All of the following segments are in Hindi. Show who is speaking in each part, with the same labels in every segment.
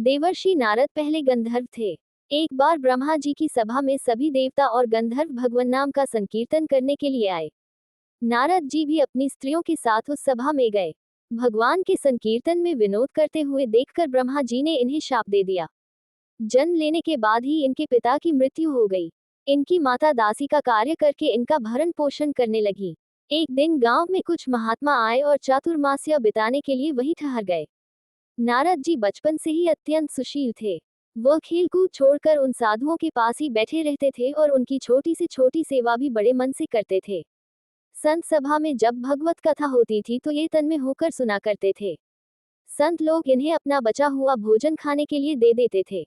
Speaker 1: देवर्षि नारद पहले गंधर्व थे। एक बार ब्रह्मा जी की सभा में सभी देवता और गंधर्व भगवान नाम का संकीर्तन करने के लिए आए। नारद जी भी अपनी स्त्रियों के साथ उस सभा में गए। भगवान के संकीर्तन में विनोद करते हुए देखकर ब्रह्मा जी ने इन्हें शाप दे दिया। जन्म लेने के बाद ही इनके पिता की मृत्यु हो गई। इनकी माता दासी का कार्य करके इनका भरण पोषण करने लगी। एक दिन गांव में कुछ महात्मा आए और चातुर्मास्य बिताने के लिए वहीं ठहर गए। नारद जी बचपन से ही अत्यंत सुशील थे। वह खेल कूद छोड़कर उन साधुओं के पास ही बैठे रहते थे और उनकी छोटी से छोटी सेवा भी बड़े मन से करते थे। संत सभा में जब भगवत कथा होती थी तो ये तन्मय होकर सुना करते थे। संत लोग इन्हें अपना बचा हुआ भोजन खाने के लिए दे देते थे।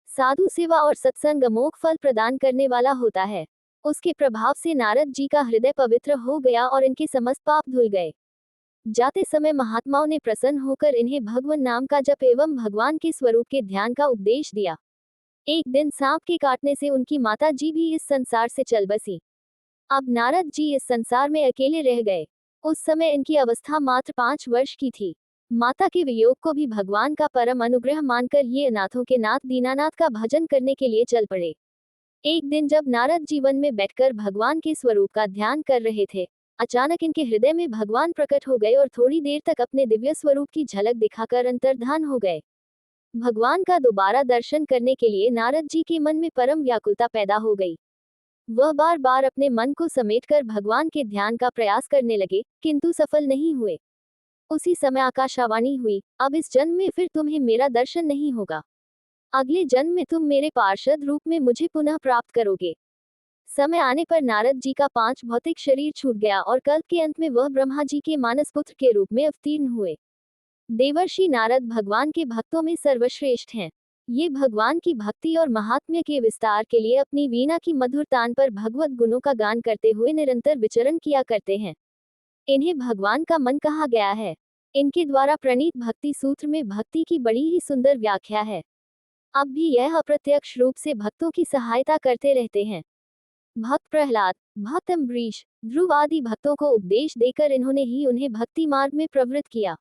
Speaker 1: साधु सेवा और सत्संग अमोघ फल प्रदान करने वाला होता है। उसके प्रभाव से नारद जी का हृदय पवित्र हो गया और इनके समस्त पाप धुल गए। जाते समय महात्माओं ने प्रसन्न होकर इन्हें भगवान नाम का जप एवं भगवान के स्वरूप के ध्यान का उपदेश दिया। एक दिन सांप के काटने से उनकी माता जी भी इस संसार से चल बसी। अब नारद जी इस संसार में अकेले रह गए। उस समय इनकी अवस्था मात्र 5 वर्ष की थी। माता के वियोग को भी भगवान का परम अनुग्रह मानकर ये अनाथों के नाथ दीनानाथ का भजन करने के लिए चल पड़े। एक दिन जब नारद जीवन में बैठकर भगवान के स्वरूप का ध्यान कर रहे थे, अचानक इनके हृदय में भगवान प्रकट हो गए और थोड़ी देर तक अपने दिव्य स्वरूप की झलक दिखाकर अंतर्धान हो गए। भगवान का दोबारा दर्शन करने के लिए नारद जी के मन में परम व्याकुलता पैदा हो गई। वह बार बार अपने मन को समेटकर भगवान के ध्यान का प्रयास करने लगे, किंतु सफल नहीं हुए। उसी समय आकाशवाणी हुई, अब इस जन्म में फिर तुम्हें मेरा दर्शन नहीं होगा। अगले जन्म में तुम मेरे पार्षद रूप में मुझे पुनः प्राप्त करोगे। समय आने पर नारद जी का 5 भौतिक शरीर छूट गया और कल्प के अंत में वह ब्रह्मा जी के मानस पुत्र के रूप में अवतीर्ण हुए। देवर्षि नारद भगवान के भक्तों में सर्वश्रेष्ठ हैं। ये भगवान की भक्ति और महात्म्य के विस्तार के लिए अपनी वीणा की मधुर तान पर भगवत गुणों का गान करते हुए निरंतर विचरण किया करते हैं। इन्हें भगवान का मन कहा गया है। इनके द्वारा प्रणीत भक्ति सूत्र में भक्ति की बड़ी ही सुंदर व्याख्या है। अब भी यह अप्रत्यक्ष रूप से भक्तों की सहायता करते रहते हैं। भक्त प्रहलाद, भक्त अम्बरीश, ध्रुव आदि भक्तों को उपदेश देकर इन्होंने ही उन्हें भक्ति मार्ग में प्रवृत्त किया।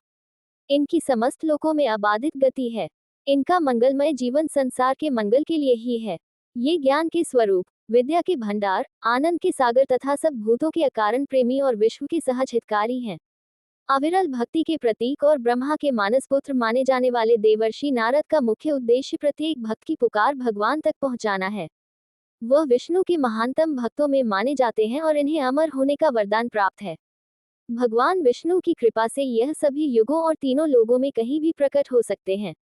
Speaker 1: इनकी समस्त लोकों में अबाधित गति है। इनका मंगलमय जीवन संसार के मंगल के लिए ही है। ये ज्ञान के स्वरूप, विद्या के भंडार, आनंद के सागर तथा सब भूतों के अकारण प्रेमी और विश्व के सहज हितकारी हैं। अविरल भक्ति के प्रतीक और ब्रह्मा के मानस पुत्र माने जाने वाले देवर्षि नारद का मुख्य उद्देश्य प्रत्येक भक्त की पुकार भगवान तक पहुंचाना है। वह विष्णु के महानतम भक्तों में माने जाते हैं और इन्हें अमर होने का वरदान प्राप्त है। भगवान विष्णु की कृपा से यह सभी युगों और तीनों लोगों में कहीं भी प्रकट हो सकते हैं।